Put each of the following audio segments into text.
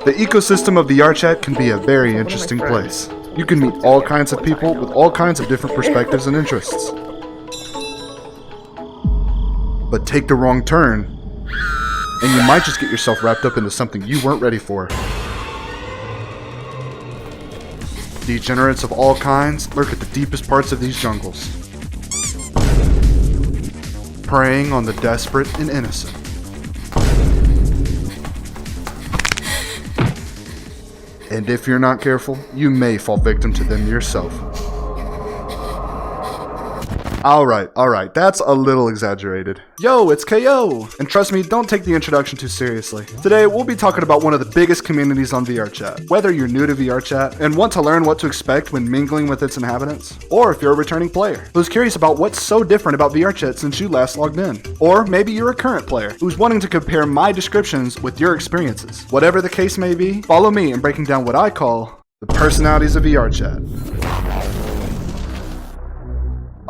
The ecosystem of VRCHAT can be a very interesting place. You can meet all kinds of people with all kinds of different perspectives and interests. But take the wrong turn, and you might just get yourself wrapped up into something you weren't ready for. Degenerates of all kinds lurk at the deepest parts of these jungles, preying on the desperate and innocent. And if you're not careful, you may fall victim to them yourself. Alright, that's a little exaggerated. Yo, it's KO! And trust me, don't take the introduction too seriously. Today, we'll be talking about one of the biggest communities on VRChat. Whether you're new to VRChat and want to learn what to expect when mingling with its inhabitants, or if you're a returning player who's curious about what's so different about VRChat since you last logged in, or maybe you're a current player who's wanting to compare my descriptions with your experiences. Whatever the case may be, follow me in breaking down what I call the personalities of VRChat.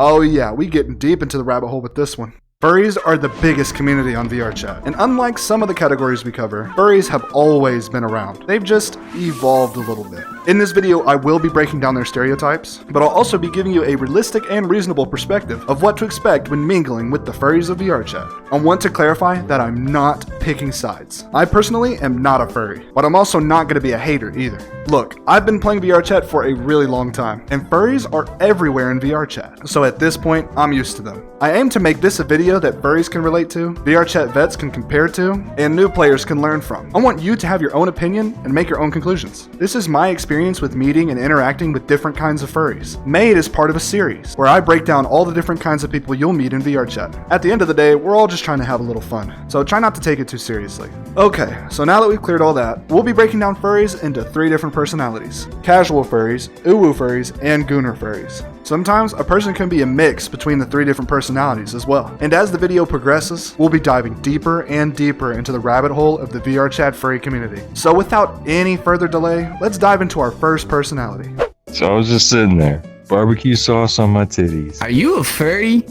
Oh yeah, we getting deep into the rabbit hole with this one. Furries are the biggest community on VRChat, and unlike some of the categories we cover, furries have always been around. They've just evolved a little bit. In this video, I will be breaking down their stereotypes, but I'll also be giving you a realistic and reasonable perspective of what to expect when mingling with the furries of VRChat. I want to clarify that I'm not picking sides. I personally am not a furry, but I'm also not going to be a hater either. Look, I've been playing VRChat for a really long time, and furries are everywhere in VRChat, so at this point, I'm used to them. I aim to make this a video that furries can relate to, VRChat vets can compare to, and new players can learn from. I want you to have your own opinion and make your own conclusions. This is my experience with meeting and interacting with different kinds of furries, made as part of a series, where I break down all the different kinds of people you'll meet in VRChat. At the end of the day, we're all just trying to have a little fun, so try not to take it too seriously. Okay, so now that we've cleared all that, we'll be breaking down furries into 3 different personalities: casual furries, UWU Furries, and Goober Furries. Sometimes a person can be a mix between the 3 different personalities as well. And as the video progresses, we'll be diving deeper and deeper into the rabbit hole of the VRChat furry community. So without any further delay, let's dive into our first personality. So I was just sitting there, barbecue sauce on my titties. Are you a furry?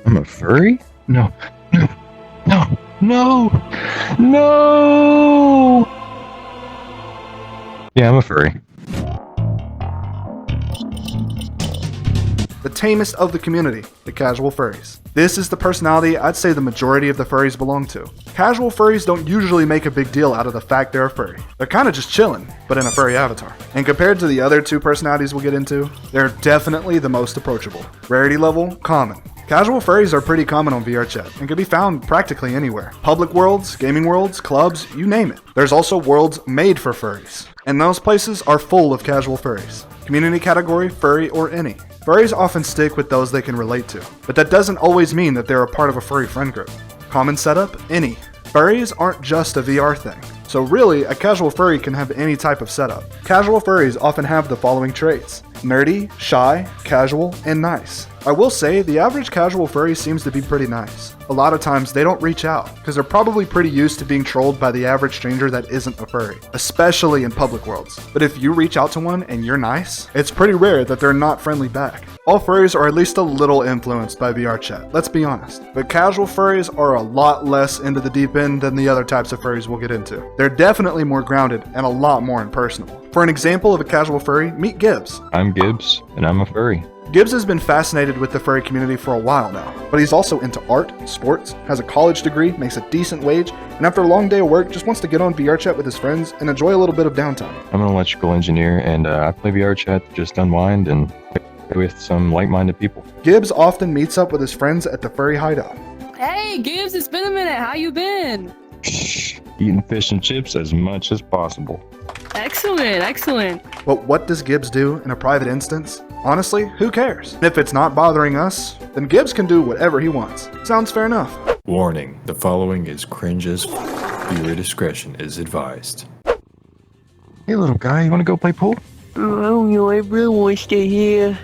I'm a furry? No. Yeah, I'm a furry. The tamest of the community, the casual furries. This is the personality I'd say the majority of the furries belong to. Casual furries don't usually make a big deal out of the fact they're a furry. They're kind of just chilling, but in a furry avatar. And compared to the other 2 personalities we'll get into, they're definitely the most approachable. Rarity level, common. Casual furries are pretty common on VRChat and can be found practically anywhere. Public worlds, gaming worlds, clubs, you name it. There's also worlds made for furries, and those places are full of casual furries. Community category, furry, or any. Furries often stick with those they can relate to, but that doesn't always mean that they're a part of a furry friend group. Common setup, any. Furries aren't just a VR thing, so really a casual furry can have any type of setup. Casual furries often have the following traits: nerdy, shy, casual, and nice. I will say the average casual furry seems to be pretty nice. A lot of times they don't reach out because they're probably pretty used to being trolled by the average stranger that isn't a furry, especially in public worlds. But if you reach out to one and you're nice, it's pretty rare that they're not friendly back. All furries are at least a little influenced by VRChat, let's be honest. But casual furries are a lot less into the deep end than the other types of furries we'll get into. They're definitely more grounded and a lot more impersonal. For an example of a casual furry, meet Gibbs. I'm Gibbs, and I'm a furry. Gibbs has been fascinated with the furry community for a while now, but he's also into art, sports, has a college degree, makes a decent wage, and after a long day of work just wants to get on VRChat with his friends and enjoy a little bit of downtime. I'm an electrical engineer, and I play VRChat to just unwind and play with some like-minded people. Gibbs often meets up with his friends at the furry hideout. Hey, Gibbs, it's been a minute. How you been? Eating fish and chips as much as possible. Excellent. But what does Gibbs do in a private instance? Honestly, who cares? If it's not bothering us, then Gibbs can do whatever he wants. Sounds fair enough. Warning, the following is cringe as viewer discretion is advised. Hey, little guy, you want to go play pool? I don't know, I really want to stay here.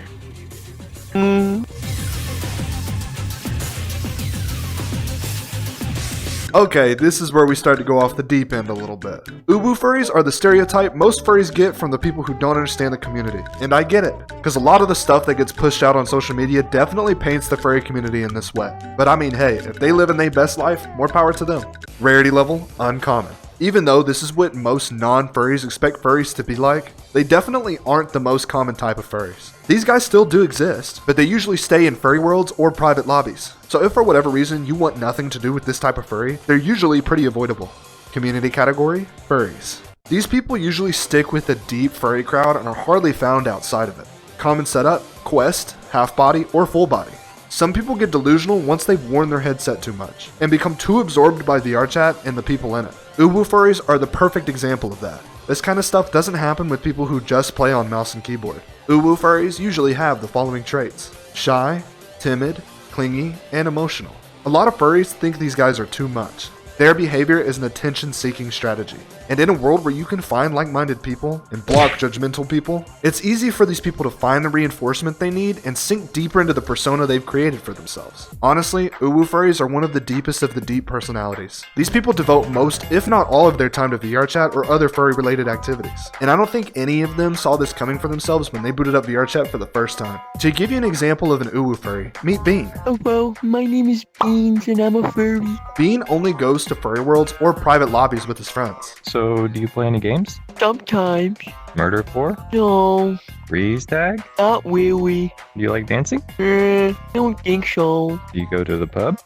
Okay, this is where we start to go off the deep end a little bit. UWU Furries are the stereotype most furries get from the people who don't understand the community. And I get it, because a lot of the stuff that gets pushed out on social media definitely paints the furry community in this way. But I mean, hey, if they live in their best life, more power to them. Rarity level, uncommon. Even though this is what most non-furries expect furries to be like, they definitely aren't the most common type of furries. These guys still do exist, but they usually stay in furry worlds or private lobbies. So if for whatever reason you want nothing to do with this type of furry, they're usually pretty avoidable. Community category, furries. These people usually stick with the deep furry crowd and are hardly found outside of it. Common setup, quest, half body, or full body. Some people get delusional once they've worn their headset too much, and become too absorbed by VRChat and the people in it. UWU Furries are the perfect example of that. This kind of stuff doesn't happen with people who just play on mouse and keyboard. UWU Furries usually have the following traits: shy, timid, clingy, and emotional. A lot of furries think these guys are too much. Their behavior is an attention-seeking strategy. And in a world where you can find like-minded people and block judgmental people, it's easy for these people to find the reinforcement they need and sink deeper into the persona they've created for themselves. Honestly, UWU Furries are one of the deepest of the deep personalities. These people devote most, if not all of their time to VRChat or other furry-related activities. And I don't think any of them saw this coming for themselves when they booted up VRChat for the first time. To give you an example of an UWU Furry, meet Bean. Hello, my name is Beans and I'm a furry. Bean only goes to furry worlds or private lobbies with his friends. So, do you play any games? Sometimes. Murder 4? No, Freeze tag? not really. Do you like dancing? I don't think so. Do you go to the pub?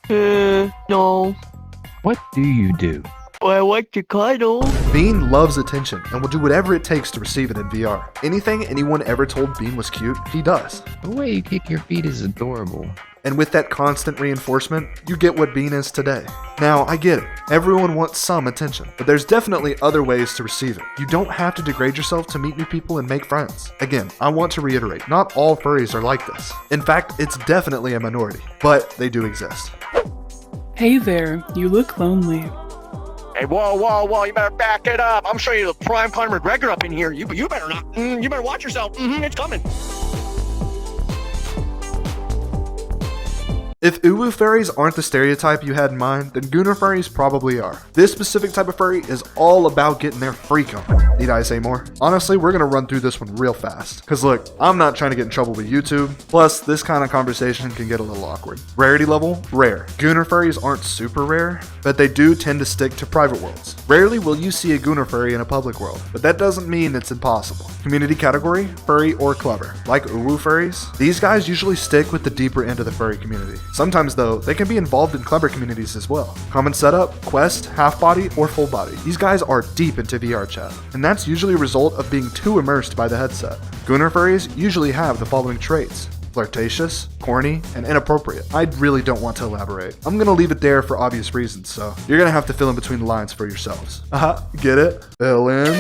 No. What do you do? But I like to cuddle. Bean loves attention and will do whatever it takes to receive it in VR. Anything anyone ever told Bean was cute, he does. The way you kick your feet is adorable. And with that constant reinforcement, you get what Bean is today. Now, I get it. Everyone wants some attention, but there's definitely other ways to receive it. You don't have to degrade yourself to meet new people and make friends. Again, I want to reiterate, not all furries are like this. In fact, it's definitely a minority, but they do exist. Hey there, you look lonely. Hey, whoa, you better back it up. I'm showing you the prime Conor McGregor up in here. You better not. You better watch yourself. It's coming. If UWU furries aren't the stereotype you had in mind, then Goober Furries probably are. This specific type of furry is all about getting their freak on. Need I say more? Honestly, we're gonna run through this one real fast. Cause look, I'm not trying to get in trouble with YouTube. Plus, this kind of conversation can get a little awkward. Rarity level, rare. Goober Furries aren't super rare, but they do tend to stick to private worlds. Rarely will you see a Goober Furry in a public world, but that doesn't mean it's impossible. Community category, furry or clever. Like UWU Furries, these guys usually stick with the deeper end of the furry community. Sometimes though, they can be involved in clever communities as well. Common setup, quest, half body, or full body. These guys are deep into VRChat, and that's usually a result of being too immersed by the headset. Goober Furries usually have the following traits: flirtatious, corny, and inappropriate. I really don't want to elaborate. I'm gonna leave it there for obvious reasons, so you're gonna have to fill in between the lines for yourselves. Get it? Fill in?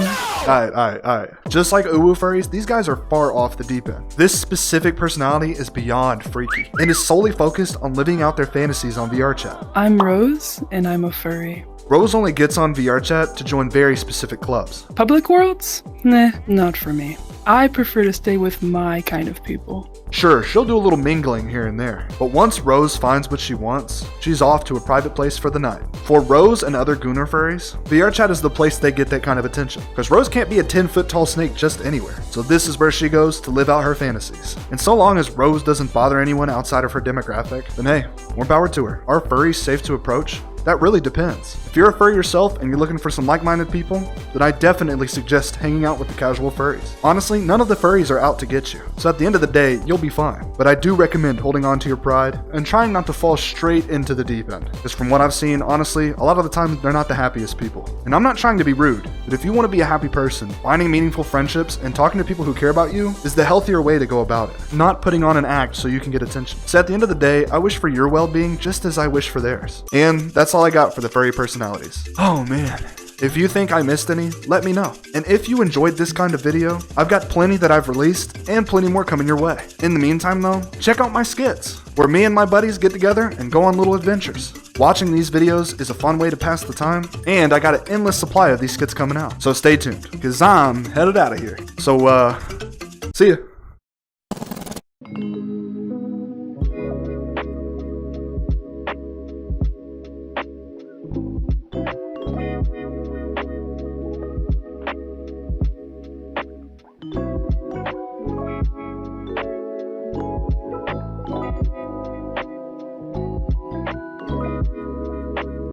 Alright. Just like UWU Furries, these guys are far off the deep end. This specific personality is beyond freaky, and is solely focused on living out their fantasies on VRChat. I'm Rose, and I'm a furry. Rose only gets on VRChat to join very specific clubs. Public worlds? Nah, not for me. I prefer to stay with my kind of people. Sure, she'll do a little mingling here and there, but once Rose finds what she wants, she's off to a private place for the night. For Rose and other Goober Furries, VRChat is the place they get that kind of attention, because Rose can't be a 10-foot tall snake just anywhere, so this is where she goes to live out her fantasies. And so long as Rose doesn't bother anyone outside of her demographic, then hey, more power to her. Are furries safe to approach? That really depends. If you're a furry yourself and you're looking for some like-minded people, then I definitely suggest hanging out with the casual furries. Honestly, none of the furries are out to get you, so at the end of the day, you'll be fine. But I do recommend holding on to your pride and trying not to fall straight into the deep end. Because from what I've seen, honestly, a lot of the time, they're not the happiest people. And I'm not trying to be rude, but if you want to be a happy person, finding meaningful friendships and talking to people who care about you is the healthier way to go about it, not putting on an act so you can get attention. So at the end of the day, I wish for your well-being just as I wish for theirs. And that's all I got for the furry personalities. Oh man. If you think I missed any, let me know. And if you enjoyed this kind of video, I've got plenty that I've released and plenty more coming your way. In the meantime though, check out my skits, where me and my buddies get together and go on little adventures. Watching these videos is a fun way to pass the time, and I got an endless supply of these skits coming out. So stay tuned, cause I'm headed out of here. So see ya.